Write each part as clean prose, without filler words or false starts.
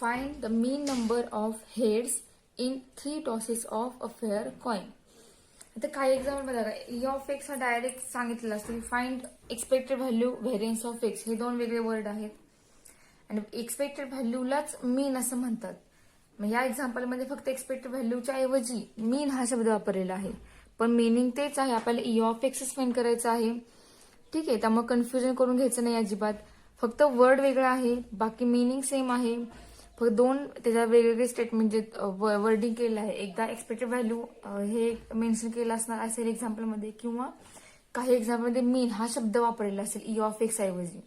find the mean number of heads in 3 tosses of a fair coin. आता काही example बघा, E of x हा direct सांगितलेला असतो की find expected value variance of x, हे दोन वेगळे वर्ड आहेत आणि एक्सपेक्टेड व्हॅल्यूलाच मीन असं म्हणतात. मग या एक्झाम्पलमध्ये फक्त एक्सपेक्टेड व्हॅल्यूच्या ऐवजी मीन हा शब्द वापरलेला आहे, पण मिनिंग तेच आहे. आपल्याला ई ऑफ एक्सच फाइंड करायचं आहे. ठीक आहे, त्यामुळे कन्फ्युजन करून घ्यायचं नाही अजिबात. फक्त वर्ड वेगळा आहे, बाकी मिनिंग सेम आहे. फक्त दोन त्याच्या वेगवेगळे स्टेटमेंट जे वर्डिंग केलेलं आहे. एकदा एक्सपेक्टेड व्हॅल्यू हे मेन्शन केलं असणार असेल एक्झाम्पलमध्ये, किंवा काही एक्झाम्पलमध्ये मीन हा शब्द वापरलेला असेल ई ऑफ एक्स ऐवजी.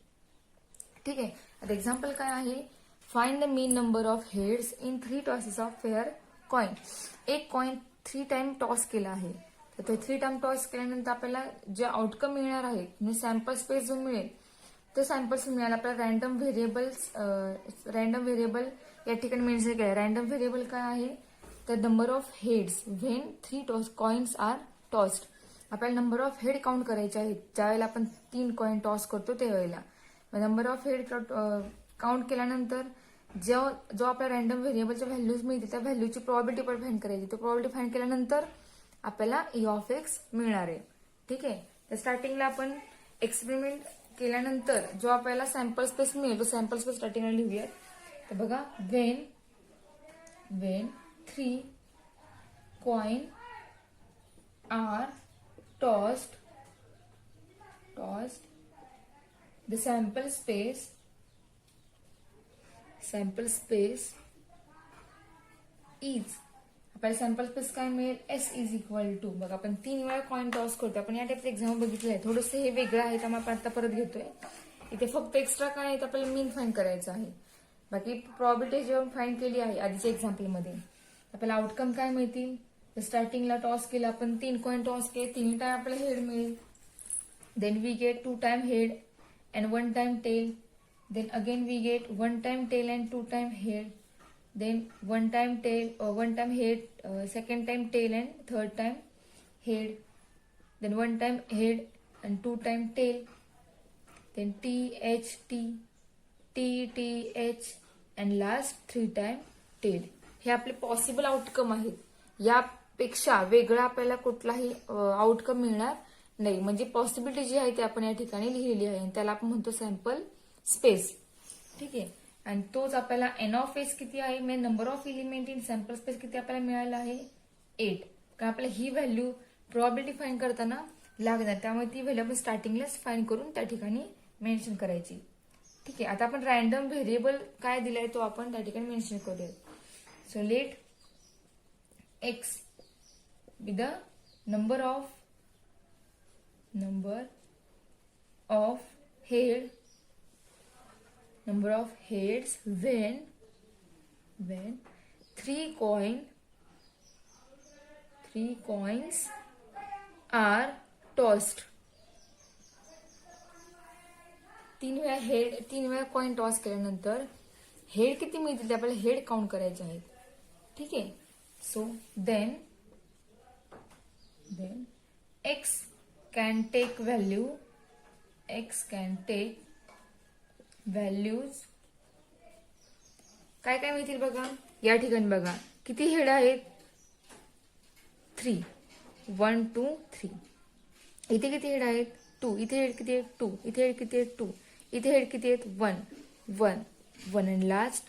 ठीक आहे, आता एक्झाम्पल काय आहे, find the mean number of heads in 3 tosses of fair coin. एक कॉइन 3 टाइम टॉस केला आहे, तर तो 3 टाइम टॉस केल्यानंतर आपल्याला जे आउटकम मिळणार आहे म्हणजे सॅम्पल स्पेस जो मिळेल, तो सॅम्पल्स मिळाला आपल्याला रॅन्डम व्हेरिएबल या ठिकाणी मेन्शन केलं. रॅन्डम व्हेरिएबल काय आहे, तर number of heads when 3 coins are tossed. आपल्याला नंबर ऑफ हेड काउंट करायचे आहेत ज्यावेळेला आपण 3 कॉइन टॉस करतो त्यावेळेला. नंबर ऑफ हेड काउंट केल्यानंतर जो आपल्या रॅन्डम व्हेरिएबलच्या व्हॅल्यूज मिळतील त्या व्हॅल्यूची प्रोबॅबिलिटी पण फाइंड करायची. तो प्रोबॅबिलिटी फाइंड केल्यानंतर आपल्याला ई ऑफ एक्स मिळणार आहे. ठीक आहे, तर स्टार्टिंगला आपण एक्सपेरिमेंट केल्यानंतर जो आपल्याला सॅम्पल स्पेस मिळेल तो सॅम्पल स्पेस स्टार्टिंगला लिहूयात. तर बघा, when 3 coin are tossed the sample space is, आपल्याला सॅम्पल स्पेस काय मिळेल, एस इज इक्वल टू. बघा, आपण 3 वेळा कॉइन टॉस करतो. आपण या टाइपचं एक्झाम्पल बघितलं आहे. थोडंसं हे वेगळं आहे त्यामुळे आपण आता परत घेतोय. इथे फक्त एक्स्ट्रा काय आहे, आपल्याला मीन फाइंड करायचं आहे. बाकी प्रॉबिलिटी जेव्हा फाइंड केली आहे आधीच्या एक्झाम्पलमध्ये, आपल्याला आउटकम काय मिळतील, तर स्टार्टिंगला टॉस केला आपण, 3 कॉइन टॉस केले, 3 टाइम आपल्याला हेड मिळेल. Then we get 2 time head and 1 time tail. Then again we get 1 time tail and 2 time head. Then 1 time tail or 1 time head, second time tail and third time head. Then 1 time head and 2 time tail. Then T H T T T H and last 3 time tail. हे आपले possible outcome आहेत. यापेक्षा वेगळा आपल्याला कुठलाही outcome मिळणार नाही. म्हणजे पॉसिबिलिटी जी आहे ती आपण या ठिकाणी लिहिलेली आहे, त्याला आपण म्हणतो सॅम्पल स्पेस. ठीक आहे, आणि तोच आपल्याला एन ऑफ एस किती आहे, म्हणजे number of element in sample space किती आपल्याला मिळालं आहे, 8. कारण आपल्याला ही व्हॅल्यू प्रोबॅबिलिटी फाइंड करताना लागणार, त्यामुळे ती व्हॅल्यू आपण स्टार्टिंगलाच फाइंड करून त्या ठिकाणी मेन्शन करायची. ठीक आहे, आता आपण रॅन्डम व्हेरिएबल काय दिलाय तो आपण त्या ठिकाणी मेन्शन करूया. So let x with the number of heads when 3 coins are tossed. 3 वेळा कॉइन टॉस केल्यानंतर हेड किती मिळतील ते आपल्याला हेड काउंट करायचे आहेत. ठीक आहे, so then x can take values काय काय मिळतील बघा. या ठिकाणी बघा किती हेड आहेत, 3, 1 2 3. इथे किती हेड आहेत, 2. इथे हेड किती आहेत, 2. इथे हेड किती आहेत, 2. इथे हेड किती आहेत, 1 आणि लास्ट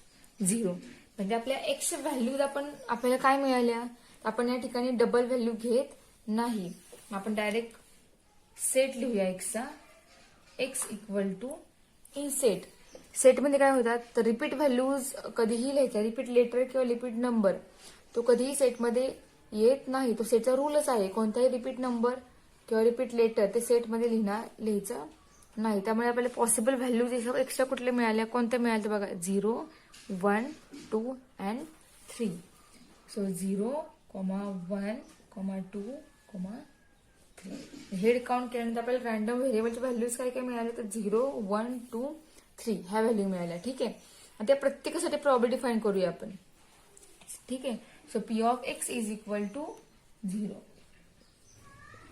0. म्हणजे आपल्या एक्स व्हॅल्यूज आपल्याला काय मिळाल्या, आपण या ठिकाणी डबल व्हॅल्यू घेत नाही. आपण डायरेक्ट सेट लिहूया एक्सचा. एक्स इक्वल टू इन सेटमध्ये काय होतात, तर रिपीट व्हॅल्यूज कधीही लिहायचा. रिपीट लेटर किंवा रिपीट नंबर तो कधीही सेटमध्ये येत नाही. तो सेटचा रूलच आहे, कोणताही रिपीट नंबर किंवा रिपीट लेटर ते सेटमध्ये लिहायचं नाही. त्यामुळे आपल्याला पॉसिबल व्हॅल्यूज एक्स्ट्रा कुठल्या मिळाल्या, कोणत्या मिळाल्या बघा, 0 1 2 and 3. सो 0 1 2 3. हेड काउंट केल्यानंतर आपल्याला रॅन्डम व्हेरिएबलच्या व्हॅल्यूज काय काय मिळाले, तर 0 1 2 3 ह्या व्हॅल्यू मिळाल्या. ठीक आहे, आणि त्या प्रत्येकासाठी प्रॉबिलिटी फाइंड करूया आपण. ठीक आहे, so P of x is equal to 0.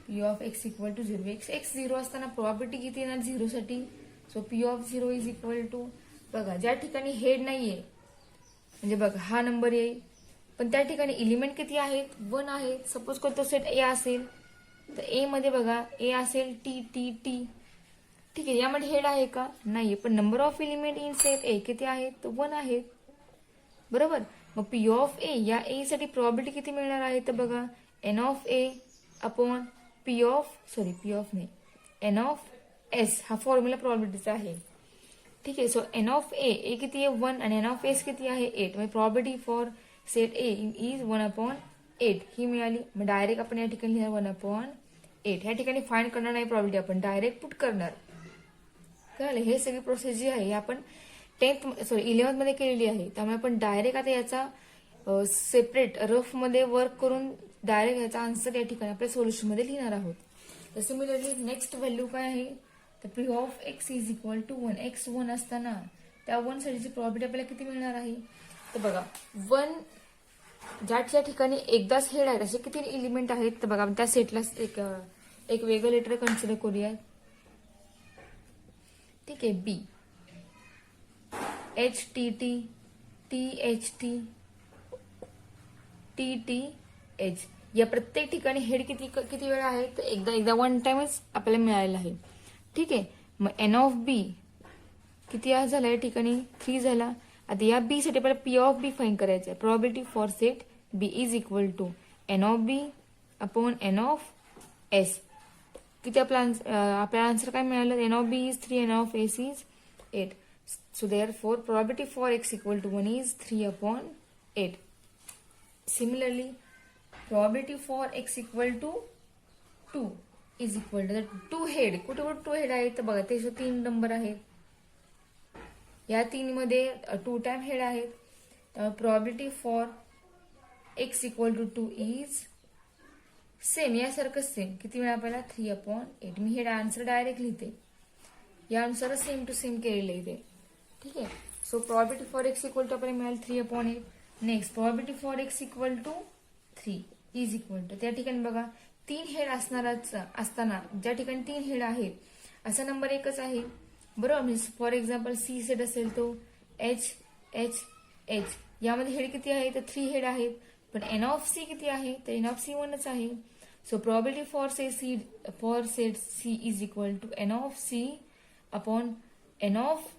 P of x equal to 0. X 0 असताना प्रॉबिलिटी किती येणार 0 साठी, so P of 0 is equal to, बघा ज्या ठिकाणी हेड नाहीये म्हणजे बघ हा नंबर येईल, पण त्या ठिकाणी एलिमेंट किती आहेत? 1 आहेत. सपोज कोणता सेट ए असेल तर ए मध्ये बघा ए असेल टी टी टी. ठीक आहे, यामध्ये हेड आहे का? नाही. पण number of element in set ए किती आहेत? तर 1 आहेत. बरोबर. मग पी ऑफ ए या ए साठी प्रॉबिलिटी किती मिळणार आहे? तर बघा N of A upon P of नाही एन ऑफ एस हा फॉर्म्युला प्रॉबिलिटीचा आहे. ठीक आहे. सो एन ऑफ ए किती आहे? 1 आणि एन ऑफ एस किती आहे? 8. म्हणजे probability for set A is 1/8 ही मिळाली. मग डायरेक्ट आपण या ठिकाणी लिहिणार 1/8. या ठिकाणी फाइंड करणार नाही प्रॉबिलिटी, आपण डायरेक्ट पुट करणार. कळलं? हे सगळी प्रोसेस जी आहे आपण 11th मध्ये केलेली आहे. त्यामुळे आपण डायरेक्ट आता याचा सेपरेट रफ मध्ये वर्क करून डायरेक्ट याचा आन्सर या ठिकाणी आपल्या सोल्युशन मध्ये लिहिणार आहोत. तर सिमिलरली नेक्स्ट व्हॅल्यू काय आहे? तर P of x is equal to 1. X 1 असताना त्या 1 साठीची प्रॉबिलिटी आपल्याला किती मिळणार आहे? तर बघा 1 ज्या ठिकाणी एकदाच हेड आहे असे किती एलिमेंट आहेत? तर बघा त्या सेटला एक वेगळं लेटर कन्सिडर करूया. ठीक आहे. B H T T T H T T T H या प्रत्येक ठिकाणी हेड किती वेळा आहे? तर एकदा 1 टाइमच आपल्याला मिळालेला आहे. ठीक आहे. मग एन ऑफ बी किती झाला या ठिकाणी? 3 झाला. आता या बी साठी आपल्याला पी ऑफ बी फाइंड करायचं आहे. Probability for set B is equal to N of B upon N of S. किती आपल्याला आन्सर काय मिळालं? N of B is 3, N of S is 8. So therefore probability for x equal to 1 is 3/8. Similarly, probability for x equal to 2 is equal to 2 head. कुठे 2 head आहेत? तर बघा ते 3 number आहेत. या 3 मध्ये 2 टाइम हेड आहेत. त्यामुळे probability for x equal to 2 is same यासारखं सेम किती वेळा आपल्याला? 3/8. मी हे आन्सर डायरेक्ट लिहिते. यानुसार सेम टू सेम केलेलं आहे ते. ठीक आहे. So probability for X equal to आपल्याला मिळाल 3/8. Next probability for X equal to 3 is equal to त्या ठिकाणी बघा 3 हेड असताना ज्या ठिकाणी 3 हेड आहेत असा नंबर एकच आहे. बरोबर. म्हणजे फॉर एक्झाम्पल सी सेट असेल तो एच एच एच यामध्ये हेड किती आहे? तर 3 हेड आहेत. पण एन ऑफ सी किती आहे? तर एन ऑफ सी 1च आहे. So probability for set C is equal to N of C upon N of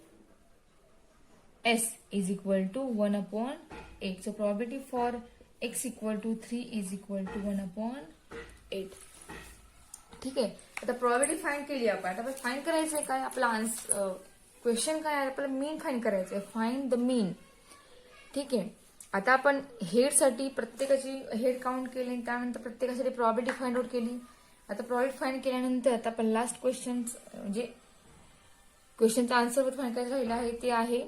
S is equal to 1/8. So probability for x equal to 3 is equal to 1/8. ठीक आहे. आता probability find केली आपण. आता find करायचंय काय? आपला क्वेश्चन काय आहे? आपल्याला मीन फाइंड करायचंय. फाइंड द मीन. ठीक आहे. आता आपण हेड साठी प्रत्येकाची हेड काउंट केली, त्यानंतर प्रत्येकासाठी प्रॉबिलिटी फाइंड आउट केली. आता प्रॉबिलिटी फाइंड केल्यानंतर आता आपण लास्ट क्वेश्चन म्हणजे क्वेश्चनचा आन्सर फाइंड करायचं राहिलं आहे ते आहे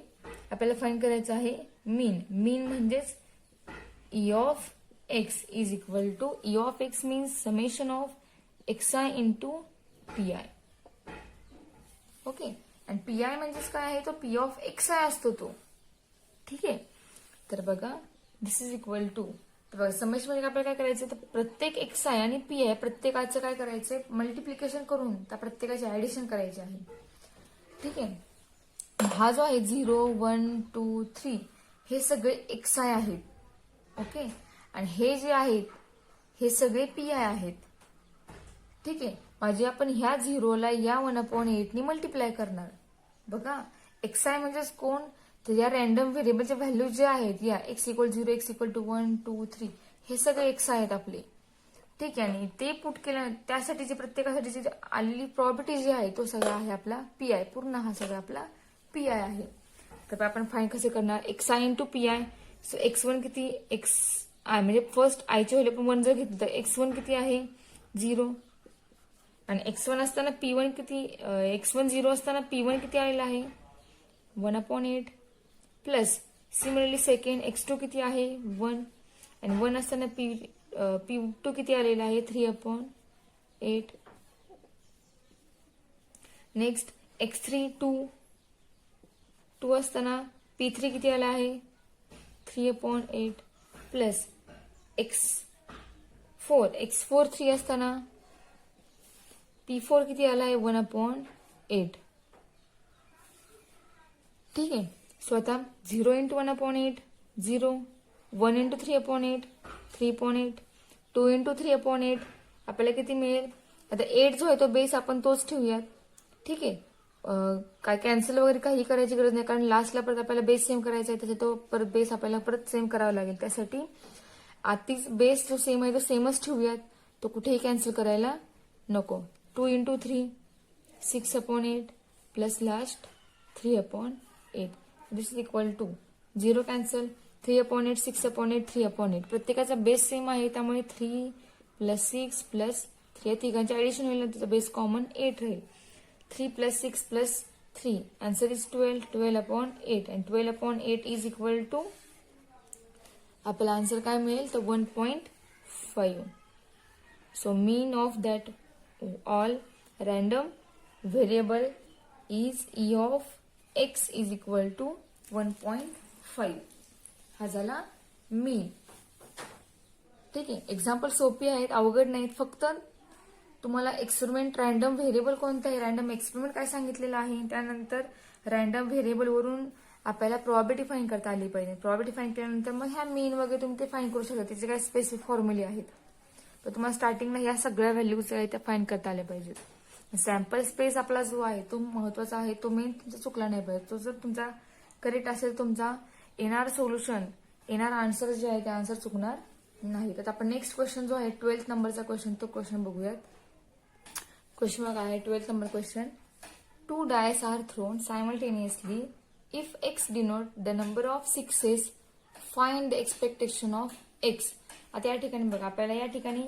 आपल्याला फाइंड करायचं आहे मीन. मीन म्हणजेच E of x is equal to E of x means summation of X I into P I. Okay. आणि पी आय म्हणजेच काय आहे? तो पी ऑफ एक्स आय असतो तो. ठीक आहे. तर बघा दिस इज इक्वल टू समेशन म्हणजे आपल्याला काय करायचं? तर प्रत्येक एक्स आय आणि पी आय प्रत्येकाचं काय करायचंय? मल्टिप्लिकेशन करून त्या प्रत्येकाचे ऍडिशन करायचे आहे. ठीक आहे. हा जो आहे 0 1 2 3 हे सगळे एक्स आय आहेत. ओके. आणि हे जे आहेत हे सगळे पी आय आहेत. ठीक आहे. म्हणजे आपण ह्या 0ला या 1/8 ने मल्टिप्लाय करणार. बघा एक्स आय म्हणजेच कोण? तर या रॅन्डम व्हेरिएबलच्या व्हॅल्यू जे आहेत या x = 0 x = 1 2 3 हे सगळे एक्स आहेत आपले. ठीक आहे. आणि ते पुट केलं त्यासाठीची प्रत्येकासाठी आलेली प्रॉपर्टी जी आहे तो सगळा आहे आपला पी आय. पूर्ण हा सगळा आपला पी आय आहे. तर आपण फाइंड कसे करणार? X I into P I. So x1 किती? एक्स आय म्हणजे फर्स्ट आयची व्हॅल्यू आपण 1 जर घेतली तर x1 किती आहे? 0. आणि x1 असताना p1 किती? x1 0 असताना p1 किती आलेला आहे? 1/8 प्लस सिमिलरली सेकंड x2 किती आहे? 1. आणि 1 असताना p2 किती आलेला आहे? 3/8. नेक्स्ट x3 2 असताना p3 किती आला आहे? 3/8 प्लस x4 3 असताना p4 किती आला आहे? 1/8. ठीक आहे. सो आता 0 × 1/8 0. 1 into 3/8, 3/8. 2 into 3/8, आपल्याला किती मिळेल? आता 8 जो आहे तो बेस आपण तोच ठेवूयात. ठीक आहे. काय कॅन्सल वगैरे काही करायची गरज नाही, कारण लास्टला परत आपल्याला बेस सेम करायचा आहे, त्याचा तो परत बेस आपल्याला परत सेम करावा लागेल. त्यासाठी आधीच बेस जो सेम आहे तो सेमच ठेवूयात, तो कुठेही कॅन्सल करायला नको. 2 into 3, 6/8 plus last 3/8. This is equal to 0 cancel, 3/8, 6/8, 3/8. प्रत्येकाचा बेस सेम आहे, त्यामुळे 3 प्लस 6 प्लस 3 या तिघांचे ऍडिशन होईल, त्याचा बेस कॉमन 8 राहील. 3 plus 6 plus 3. Answer is 12. 12/8. And 12/8 is equal to, आपला आन्सर काय मिळेल? तर 1.5. So mean of that all random variable is E of x is equal to 1.5. हा झाला मीन. ठीक आहे. एक्झाम्पल सोपी आहेत, अवघड नाहीत. फक्त तुम्हाला एक्सपेरिमेंट रॅन्डम व्हेरिएबल कोणतं आहे, रॅन्डम एक्सपेरिमेंट काय सांगितलेलं आहे, त्यानंतर रॅन्डम व्हेरिएबल वरून आपल्याला प्रॉबिलिटी फाईंड करता आली पाहिजे. प्रॉबिलिटी फाईंड केल्यानंतर मग ह्या मीन वगैरे तुम्ही ते फाईंड करू शकता. त्याचे काही स्पेसिफिक फॉर्म्युले आहेत, तर तुम्हाला स्टार्टिंगला ह्या सगळ्या व्हॅल्यूज आहेत त्या फाईंड करता आल्या पाहिजेत. सॅम्पल स्पेस आपला जो आहे तो महत्वाचा आहे, तो मेन तुमचा चुकला नाही पाहिजे. तो जर तुमचा करेक्ट असेल, तुमचा येणार सोल्युशन, येणार आन्सर जे आहे ते आन्सर चुकणार नाही. तर आपण नेक्स्ट क्वेश्चन जो आहे 12th नंबरचा क्वेश्चन, तो क्वेश्चन बघूयात. क्वेश्चन बघा आहे 12th number question. 2 dice are thrown simultaneously. If x denote the number of sixes, find the expectation of x. आता या ठिकाणी बघा, आपल्याला या ठिकाणी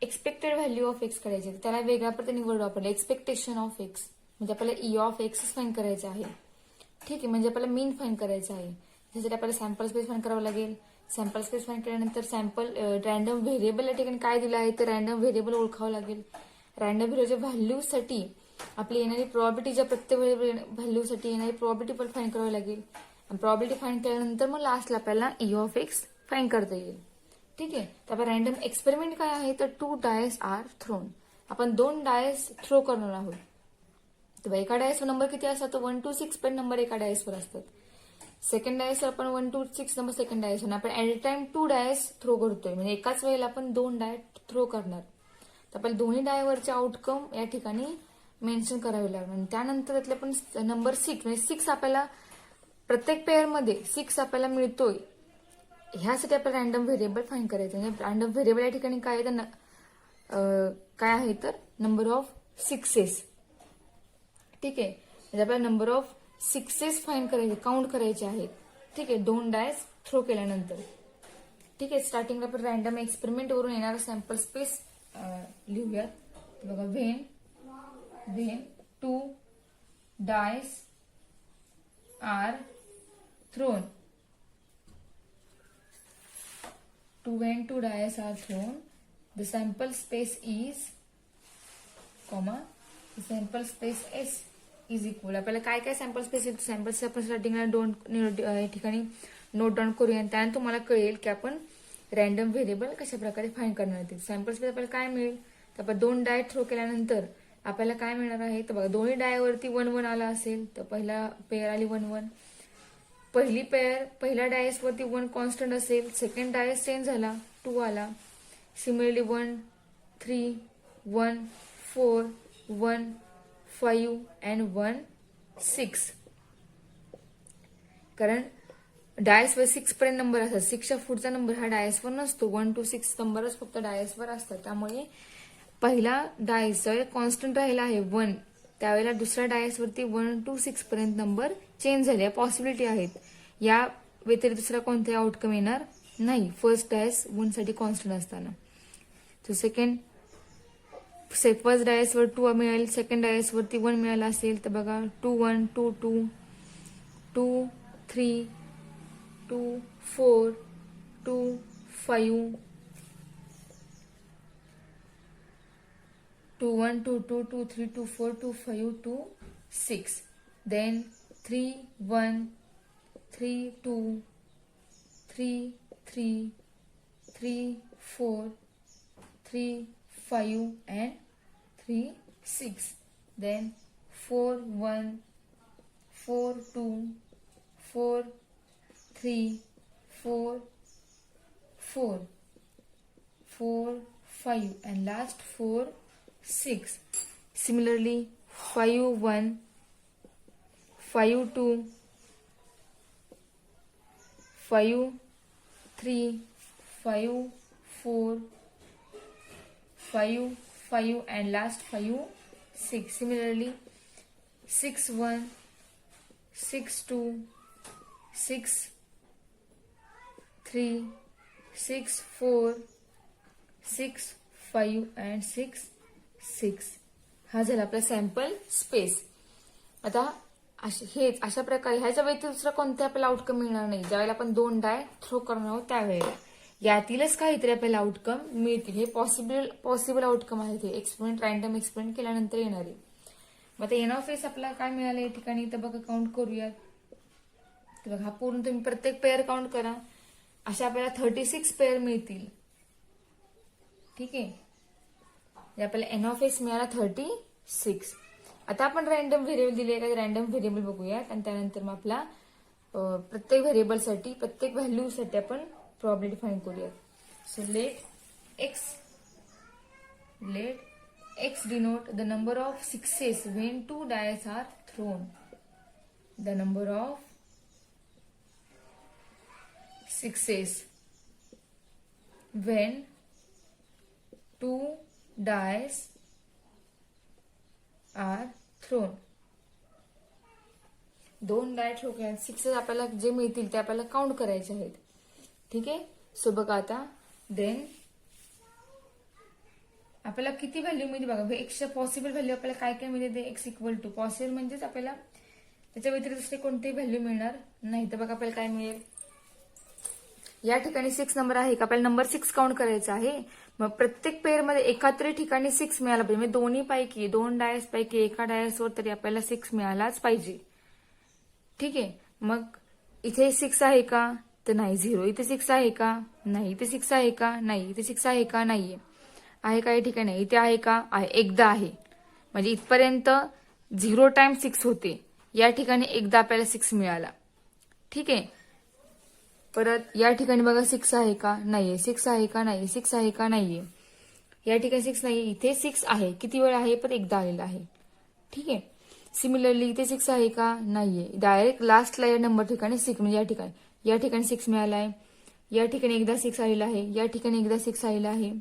एक्सपेक्टेड व्हॅल्यू ऑफ एक्स करायची, त्याला वेगळ्या पद्धतीने वर्ड वापरले, एक्सपेक्टेशन ऑफ एक्स. म्हणजे आपल्याला ई ऑफ एक्स फाईंड करायचं आहे. ठीक आहे. म्हणजे आपल्याला मीन फाईंड करायचं आहे. त्यासाठी आपल्याला सॅम्पल स्पेस फाईंड करावं लागेल. सॅम्पल स्पेस फाईंड केल्यानंतर सॅम्पल रॅन्डम व्हेरिएबल या ठिकाणी काय दिलं आहे तर रॅन्डम व्हेरिएबल ओळखावं लागेल. रॅन्डम व्हेरिएबलच्या व्हॅल्यूसाठी आपली येणारी प्रॉबिलिटीच्या प्रत्येक व्हॅल्यूसाठी येणारी प्रॉबिलिटी पण फाईंड करावी लागेल. आणि प्रॉबिलिटी फाईंड केल्यानंतर मग लास्टला आपल्याला ई ऑफ एक्स फाईंड करता येईल. ठीक आहे. तर आपण रॅन्डम एक्सपेरिमेंट काय आहे तर 2 डायस आर थ्रोन. आपण 2 डायस थ्रो करणार आहोत. तर एका डायसवर नंबर किती असतात, 1 to 6 पण नंबर एका डायसवर असतात. सेकंड डायसवर आपण 1 to 6 नंबर सेकंड डायसवर, आपण at a time 2 dice throw करतोय, म्हणजे एकाच वेळेला आपण 2 डाय थ्रो करणार. तर आपल्याला दोन्ही डायवरचे आउटकम या ठिकाणी मेन्शन करावे लागणार. आणि त्यानंतर त्यातले पण नंबर 6, म्हणजे 6 आपल्याला प्रत्येक पेअरमध्ये 6 आपल्याला मिळतोय, ह्यासाठी आपल्याला रॅन्डम व्हेरिएबल फाईंड करायचं. म्हणजे रॅन्डम व्हेरिएबल या ठिकाणी काय आहे तर काय आहे तर नंबर ऑफ सिक्सेस. ठीक आहे. म्हणजे आपल्याला नंबर ऑफ सिक्सेस फाईंड करायचे, काउंट करायचे आहेत. ठीक आहे. 2 डायस थ्रो केल्यानंतर. ठीक आहे. स्टार्टिंगला आपण रॅन्डम एक्सपेरिमेंट वरून येणारा सॅम्पल स्पेस लिहूयात. बघा, when 2 dice are thrown. When 2 dice are thrown, the sample space is, the sample space S is equal. आपल्याला काय काय सॅम्पल स्पेस आहे, सॅम्पल स्पेस आपण स्टार्टिंगला या ठिकाणी नोट डाऊन करूया. आणि त्यानंतर तुम्हाला कळेल की आपण रॅन्डम व्हेरिएबल कशा प्रकारे फाईंड करणार आहे. सॅम्पल स्पेस आपल्याला काय मिळेल तर आपण 2 डाय थ्रो केल्यानंतर आपल्याला काय मिळणार आहे तर बघा, दोन्ही डायवरती 1-1 आला असेल तर पहिला पेअर आली 1-1. पहिल्या डायस वरती 1 कॉन्स्टंट असेल, सेकंड डायस चेंज झाला 2 आला. Similarly 1, 3, 1, 4, 1, 5 and 1, 6. कारण डायसवर 6 पर्यंत नंबर असतात, 6च्या पुढचा नंबर हा डायसवर नसतो, 1 to 6 नंबरच फक्त डायसवर असतात. त्यामुळे पहिला डायस कॉन्स्टंट राहिला आहे 1, त्यावेळेला दुसऱ्या डायसवरती 1 to 6 पर्यंत नंबर चेंज झाले, पॉसिबिलिटी आहेत. या व्यतिरिक्त दुसरा कोणताही आउटकम येणार नाही फर्स्ट डायस 1 साठी कॉन्स्टंट असताना. तर फर्स्ट डायसवर 2 मिळेल, सेकंड डायसवरती 1 मिळाला असेल तर बघा 2, 1, 2, 2, 2, 3, 2, 4, 2, 5, 2, 1, 2, 2, 2, 3, 2, 4, 2, 5, 2, 6. Then 3, 1, 3, 2, 3, 3, 3, 4, 3, 5 and 3, 6. Then 4, 1, 4, 2, 4, 3, 4, 4, 4, 5, and last 4, 6. Similarly, 5, 1, 5, 2, 5, 3, 5, 4, 5, 5, and last 5, 6. Similarly, 6, 1, 6, 2, 6, 3, 6, 4, 6, 5, and 6, 6. हा झाला आपला सॅम्पल स्पेस. आता हेच अशा प्रकारे ह्याच्या व्यतिरिक्त दुसरा कोणते आपल्याला आउटकम मिळणार नाही. ज्यावेळेला आपण 2 डाय थ्रो करणार आहोत त्यावेळेला यातीलच काहीतरी आपल्याला आउटकम मिळतील. हे पॉसिबल आउटकम आहे. ते एक्सपेरिमेंट रॅन्डम एक्सपेरिमेंट केल्यानंतर येणारे. मग आता एन ऑफ एस आपल्याला काय मिळालं या ठिकाणी तर बघा काउंट करूयात. तर बघा हा पूर्ण तुम्ही प्रत्येक पेअर काउंट करा. अशा आपल्याला 36 पेअर मिळतील. ठीक आहे. आपल्याला एन ऑफ एस मिळाला 36. आता आपण रॅन्डम व्हेरिएबल दिले का रॅन्डम व्हेरिएबल बघूयात आणि त्यानंतर मग आपला प्रत्येक व्हेरिएबलसाठी प्रत्येक व्हॅल्यूसाठी आपण प्रॉब्लेम डिफाइन करूयात. So let X denote the number of sixes when 2 dice are thrown. The number of success when 2 dice are thrown. 2 die throw केल्या 6 आपल्याला जे मिळतील ते आपल्याला काउंट करायचे आहेत. ठीक आहे. सो बघा आता देन आपल्याला किती व्हॅल्यू मिळते बघा. एक्सच्या पॉसिबल व्हॅल्यू आपल्याला काय काय मिळते ते एक्स इक्वल टू पॉसिबल म्हणजेच आपल्याला त्याच्या व्यतिरिक्त दुसरे कोणतेही व्हॅल्यू मिळणार नाही. तर बघा आपल्याला काय मिळेल. या ठिकाणी 6 नंबर आहे का आपल्याला नंबर 6 काउंट करायचा आहे. मग प्रत्येक पेअर मध्ये एकातरी ठिकाणी 6 मिळाला पाहिजे. म्हणजे दोन्ही पैकी 2 डायस पैकी एका डायसवर तरी आपल्याला 6 मिळालाच पाहिजे. ठीक आहे. मग इथे 6 आहे का तर नाही. 0. इथे 6 आहे का नाही. इथे 6 आहे का नाही. इथे 6 आहे का नाहीये. आहे का या ठिकाणी इथे आहे का आहे. एकदा आहे. म्हणजे इथपर्यंत 0 टाइम्स 6 होते. या ठिकाणी एकदा आपल्याला 6 मिळाला. ठीक आहे. परत या ठिकाणी बघा 6 आहे का नाहीये. 6 आहे का नाही. 6 आहे का नाहीये. या ठिकाणी 6 नाहीये. इथे 6 आहे. किती वेळ आहे पण एकदा आलेला आहे. ठीक आहे. सिमिलरली इथे 6 आहे का नाहीये. डायरेक्ट लास्टला या नंबर ठिकाणी 6 म्हणजे या ठिकाणी 6 मिळाला आहे. या ठिकाणी एकदा 6 आलेला आहे. या ठिकाणी एकदा 6 आलेला आहे.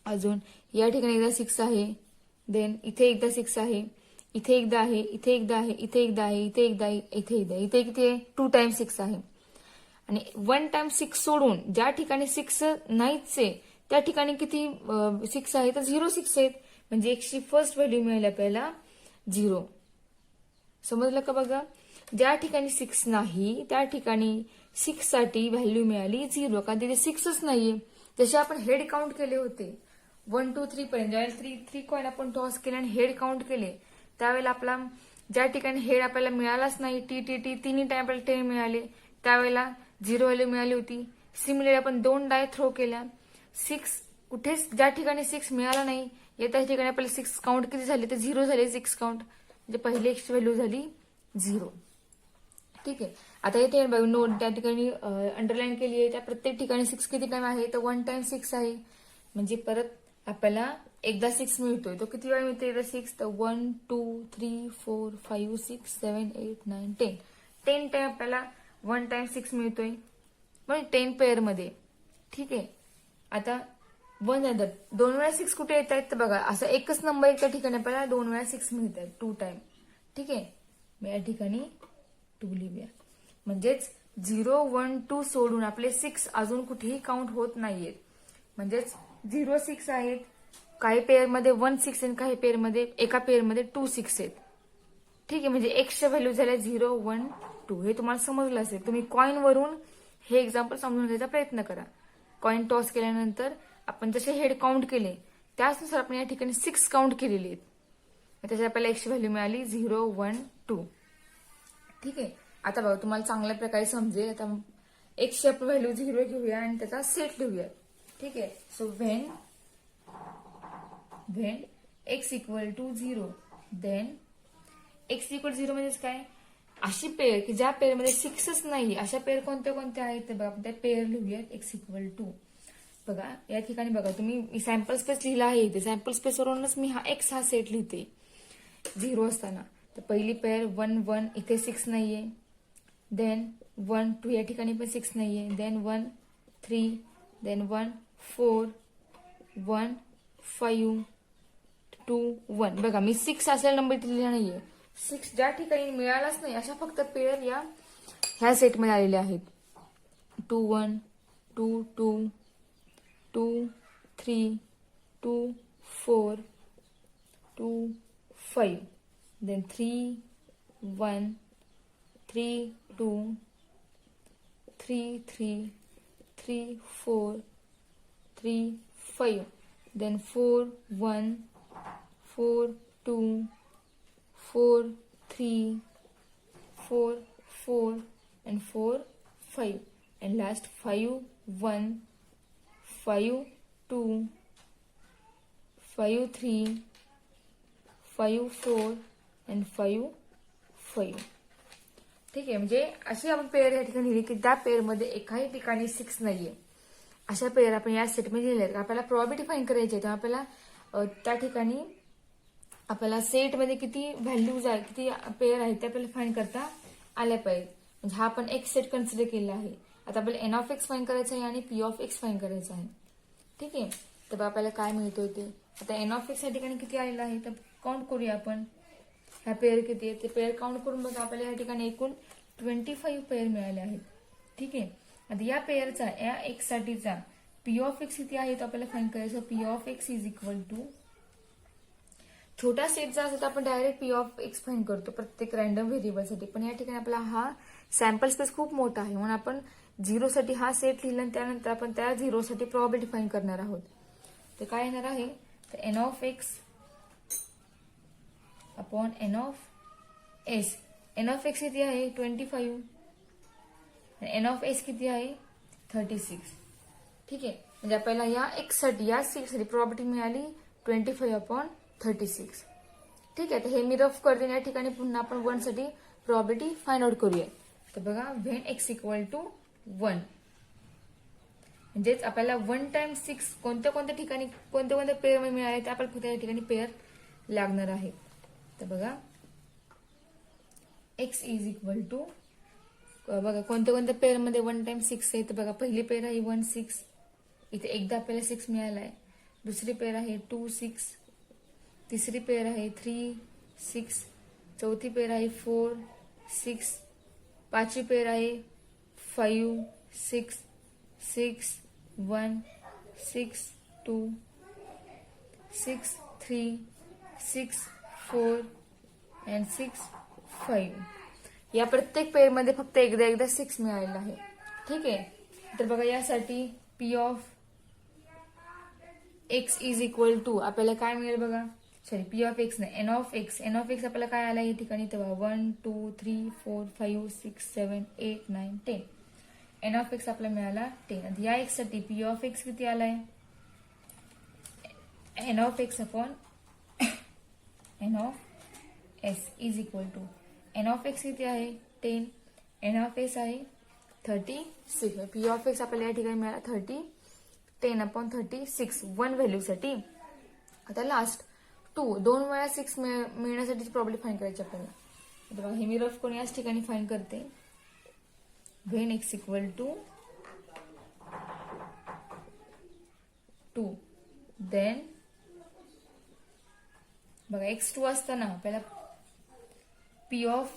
अजून या ठिकाणी एकदा 6 आहे. देन इथे एकदा 6 आहे. इथे एकदा आहे. इथे एकदा आहे. इथे एकदा आहे. इथे एकदा आहे. इथे एकदा. इथे किती आहे 2 टाइम्स 6 आहे. आणि 1 टाइम 6 सोडून ज्या ठिकाणी 6 नाहीच आहे त्या ठिकाणी किती 6 आहे तर 0 6 आहेत. म्हणजे एक्सची फर्स्ट व्हॅल्यू मिळाली आपल्याला 0. समजलं का बघा. ज्या ठिकाणी 6 नाही त्या ठिकाणी 6 साठी व्हॅल्यू मिळाली 0. कारण तिथे 6च नाहीये. जसे आपण हेड काउंट केले होते 1 2 3 पर्यंत ज्यावेळेला 3 कॉइन आपण टॉस केले आणि हेड काउंट केले त्यावेळेला आपला ज्या ठिकाणी हेड आपल्याला मिळालाच नाही टी तिन्ही टाइम आपल्याला 10 मिळाले त्यावेळेला 0 व्हॅल्यू मिळाली होती. सिमिलरली आपण 2 डाय थ्रो केल्या 6 कुठेच ज्या ठिकाणी 6 मिळाला नाही त्या ठिकाणी आपल्याला 6 काउंट किती झाले तर 0 झाले 6 काउंट. म्हणजे पहिली एक्सची व्हॅल्यू झाली 0. ठीक आहे. आता इथे नोट त्या ठिकाणी अंडरलाईन केली आहे. त्या प्रत्येक ठिकाणी 6 किती टाइम आहे तर 1 टाइम 6 आहे. म्हणजे परत आपल्याला एकदा 6 मिळतोय. तो किती वेळा मिळतोय एकदा 6 तर 1 2 3 4 5 6 7 8 9 10 10 टाइम आपल्याला 1 टाइम 6 मिळतोय. म्हणजे 10 पेअर मध्ये. ठीक आहे. आता 1 झालं 2 वेळा 6 कुठे येत आहेत तर बघा असं एकच नंबर एका ठिकाणी आपल्याला 2 वेळा 6 मिळत आहेत 2 टाइम. ठीक आहे. मग या ठिकाणी 2 लिहूया. म्हणजेच 0 1 2 सोडून आपले 6 अजून कुठेही काउंट होत नाहीयेत. म्हणजेच 0 6 आहेत. काही पेअरमध्ये 1 6 आणि काही पेअरमध्ये एका पेअरमध्ये 2 6 आहेत. ठीक आहे. म्हणजे एक्सच्या व्हॅल्यू झाल्या 0 1 2. हे तुम्हाला समजलं असेल. तुम्ही कॉइन वरून हे एक्झाम्पल समजून घ्यायचा प्रयत्न करा. कॉइन टॉस केल्यानंतर आपण जसे हेड काउंट केले त्याचनुसार आपण या ठिकाणी 6 काउंट केलेले आहेत. त्याच्यात आपल्याला एक्सची व्हॅल्यू मिळाली 0 1 2. ठीक आहे. आता बघा तुम्हाला चांगल्या प्रकारे समजेल. आता एक्सची आपण व्हॅल्यू 0 घेऊया आणि त्याचा सेट लिहूया. ठीक आहे. So when x equal to 0 then X equal 0 म्हणजेच काय अशी पेअर की ज्या पेअरमध्ये 6च नाही, अशा पेअर कोणत्या कोणत्या आहेत ते बघा. आपण त्या पेअर लिहूयात. एक्स इक्वल टू बघा या ठिकाणी बघा तुम्ही सॅम्पल स्पेस लिहिला आहे इथे. सॅम्पल स्पेस वरूनच मी हा सेट लिहिते 0 असताना. तर पहिली पेअर 1 1, इथे 6 नाहीये. देन 1 2, या ठिकाणी पण 6 नाहीये. Then 1 3, then 1 4, 1 5 2 1. बघा मी 6 असलेला नंबर इथे लिहिला नाहीये. 6 ज्या ठिकाणी मिळालाच नाही अशा फक्त पेअर ह्या सेटमध्ये आलेल्या आहेत. 2 1 2 2 2 3 2 4 2 5, then 3 1 3 2 3 3 3 4 3 5, then 4 1 4 2 4 3 4 4 and 4 5, and last 5 1 5 2 5 3 5 4 and 5 5. ठीक आहे. म्हणजे अशी आपण पेअर या ठिकाणी लिहिली की त्या पेअरमध्ये एकाही ठिकाणी 6 नाहीये. अशा पेअर आपण या सेटमध्ये लिहिल्या. आपल्याला प्रोबॅबिलिटी फाइंड करायची आहे, तर आपल्याला त्या ठिकाणी आपल्याला सेटमध्ये किती व्हॅल्यूज आहे, किती पेअर आहेत ते आपल्याला फाइंड करता आल्या पाहिजे. म्हणजे हा आपण एक सेट कन्सिडर केला आहे. आता आपल्याला एन ऑफ एक्स फाइंड करायचं आहे आणि पी ऑफ एक्स फाइंड करायचं आहे. ठीक आहे. तर आपल्याला काय मिळतोय ते आता एन ऑफ एक्स या ठिकाणी किती आलेलं आहे तर काउंट करूया आपण. ह्या पेअर किती आहे ते पेअर काउंट करून बघा. आपल्याला या ठिकाणी एकूण 25 पेअर मिळाले आहेत. ठीक आहे. आता या पेअरचा या एक्स साठीचा पी ऑफ एक्स किती आहे तो आपल्याला फाइंड करायचं. P of x is equal to, छोटा सेटचा असेल तर आपण direct P of x find करतो प्रत्येक रॅन्डम व्हेरिएबलसाठी. पण या ठिकाणी आपला हा सॅम्पल स्पेस खूप मोठा आहे म्हणून आपण 0 साठी हा सेट लिहिला आणि त्यानंतर आपण त्या 0 साठी प्रोबॅबिलिटी फाइंड करणार आहोत. तर काय येणार आहे तर N of X upon N of S. N of x किती आहे 25, एन ऑफ एस किती आहे 36. ठीक आहे. म्हणजे आपल्याला या एक्स साठी या सीटसाठी प्रोबॅबिलिटी मिळाली 25 अपॉन 36. ठीक आहे. तर हे मी रफ करते. या ठिकाणी पुन्हा आपण 1 साठी प्रोबॅबिलिटी फाइंड आउट करूया. तर बघा व्हेन एक्स इक्वल टू 1, म्हणजेच आपल्याला 1 टाइम्स 6 कोणत्या कोणत्या ठिकाणी कोणत्या कोणत्या पेअर मध्ये मिळाले ते आपल्याला फक्त या ठिकाणी पेअर लागणार आहे. तर बघा एक्स इज इक्वल टू बघा कोणत्या कोणत्या पेअर मध्ये 1 टाइम्स 6 आहे. तर बघा पहिली पेअर आहे 1 6, इथे एकदा आपल्याला 6 मिळाला आहे. दुसरी पेअर आहे 2 6, तिसरी पेअर आहे 3 6, चौथी पेअर आहे 4 6, पाचवी पेअर आहे 5 6 6 1 6 2 6 3 6 4 and 6 5. या प्रत्येक पेअर मध्ये फक्त एकदा 6 मिळालेला आहे. ठीक आहे. तर बघा यासाठी P of x is equal to आपल्याला काय मिळेल बघा. सॉरी पी ऑफ एक्स नाही N of X. N of X आपल्याला काय आला या ठिकाणी तेव्हा 1 2 3 4 5 6 7 8 9 10. एन ऑफ एक्स आपल्याला मिळाला 10. या एक्स साठी पी ऑफ एक्स किती आलाय N of X upon N of S is equal to N of x किती आहे 10, एन ऑफ एस आहे 36. पी ऑफ एक्स आपल्याला या ठिकाणी मिळाला 10 अपॉन 36 1 व्हॅल्यू साठी. आता लास्ट 2 वेळा 6 मिळण्यासाठी प्रॉब्लेम फाइंड करायची आपल्याला. आता बघा हे मी रफ करून याच ठिकाणी फाइंड करते. When x equal to 2 then बघा एक्स 2 असताना आपल्याला पी ऑफ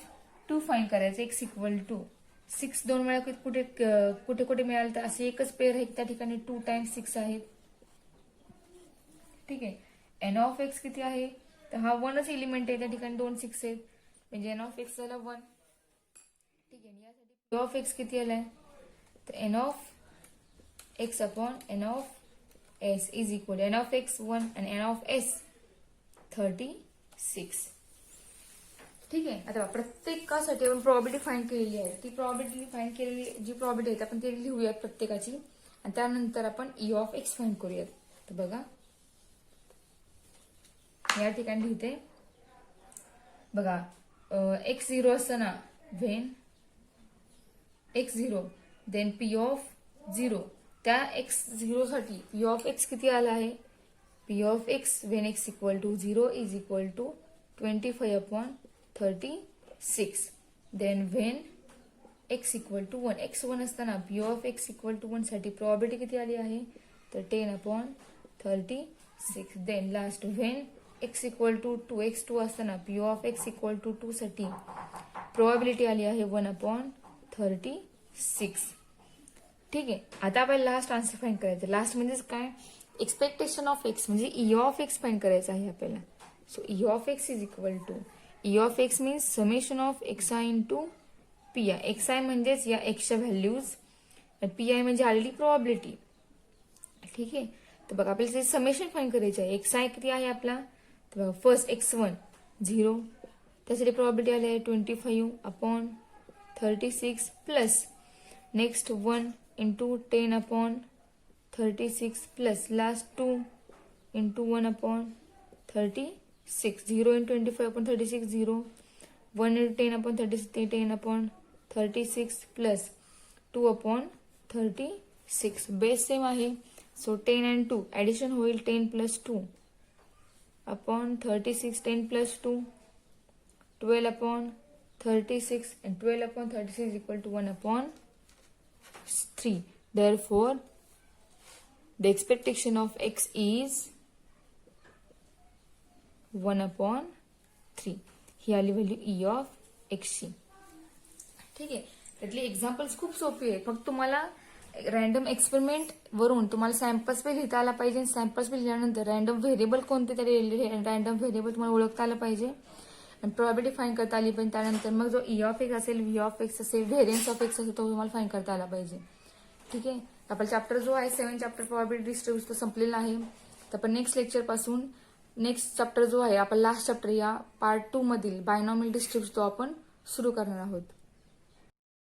2 फाइंड करायचं. एक्स इक्वल टू 6 2 वेळा कुठे कुठे कुठे मिळालं तर असे एकच पेअर आहे त्या ठिकाणी 2 टाइम्स 6 आहेत. ठीक आहे. एन ऑफ एक्स किती आहे तर हा 1च एलिमेंट आहे त्या ठिकाणी 2 6 आहेत म्हणजे एन ऑफ एक्स झाला 1. ठीक आहे. यासाठी पी ऑफ एक्स किती आलाय तर N of X upon N of S is equal N of X 1 आणि एन ऑफ एस 36. ठीक आहे. आता प्रत्येकासाठी आपण प्रॉबॅबिलिटी फाइंड केलेली आहे. ती प्रॉबॅबिलिटी फाइंड केलेली जी प्रॉबॅबिलिटी आहे आपण ती लिहूयात प्रत्येकाची आणि त्यानंतर आपण ई ऑफ एक्स फाइंड करूयात. तर बघा या ठिकाणी लिहिते बघा एक्स 0 असताना when x zero then P of zero. त्या एक्स झिरो साठी पी ऑफ एक्स किती आला आहे? P of x when x equal to 0 is equal to 25/36. Then when x equal to 1, x 1 असताना P of x equal to 1 साठी probability किती आली आहे? तर 10/36. Then last when x equal to 2, x 2 असताना P of x equal to 2 साठी probability आली आहे 1/36. ठीक आहे. आता आपल्याला लास्ट आन्सर फाइंड करायचं. लास्ट म्हणजेच काय? एक्सपेक्टेशन ऑफ एक्स म्हणजे ई ऑफ एक्स फाइंड करायचं आहे आपल्याला. So E of x is equal to, E of x means summation of X I into P i. X i म्हणजेच या एक्सच्या व्हॅल्यूज, पी आय म्हणजे आलेली प्रोबॅबिलिटी. ठीक आहे. तर बघा आपल्याला समेशन फाइंड करायचे आहे. एक्स आय किती आहे आपला? तर बघा फर्स्ट x1 0, त्यासाठी प्रोबॅबिलिटी आली आहे 25/36 plus next 1 into 10/36 plus last 2 into 1/36. 0 into 25/36 0, 1 into 10/36 10/36 plus 2/36. Base same आहे. सो 10 and 2 ऍडिशन होईल 10 plus 2/36. 10 plus 2 12/36 and 12/36 is equal to 1/3. Therefore, the expectation of x is 1/3. ही आली व्हॅल्यू ई ऑफ एक्सची. ठीक आहे. त्यातली examples खूप सोपी आहे. फक्त तुम्हाला रॅन्डम एक्सपेरिमेंट वरून तुम्हाला सॅम्पल्स पे लिहिता आला पाहिजे. सॅम्पल्स पे लिहिल्यानंतर रॅन्डम व्हेरिएबल कोणते तरी रॅन्डम व्हेरिएबल तुम्हाला ओळखता आलं पाहिजे आणि प्रोबॅबिलिटी फाइंड करता आली पाहिजे. त्यानंतर मग जो ई ऑफ एक्स असेल, व्ही ऑफ एक्स असेल, व्हेरियन्स ऑफ एक्स असेल तो तुम्हाला फाइंड करता आला पाहिजे. ठीक आहे. आपला चॅप्टर जो आहे 7 चॅप्टर प्रोबॅबिलिटी डिस्ट्रीब्यूशन तो संपलेला आहे. तर आपण नेक्स्ट लेक्चर पासून नेक्स्ट चॅप्टर जो आहे आपला लास्ट चॅप्टर या पार्ट 2 मधील बायनॉमियल डिस्ट्रीब्यूशन तो आपण सुरू करणार आहोत.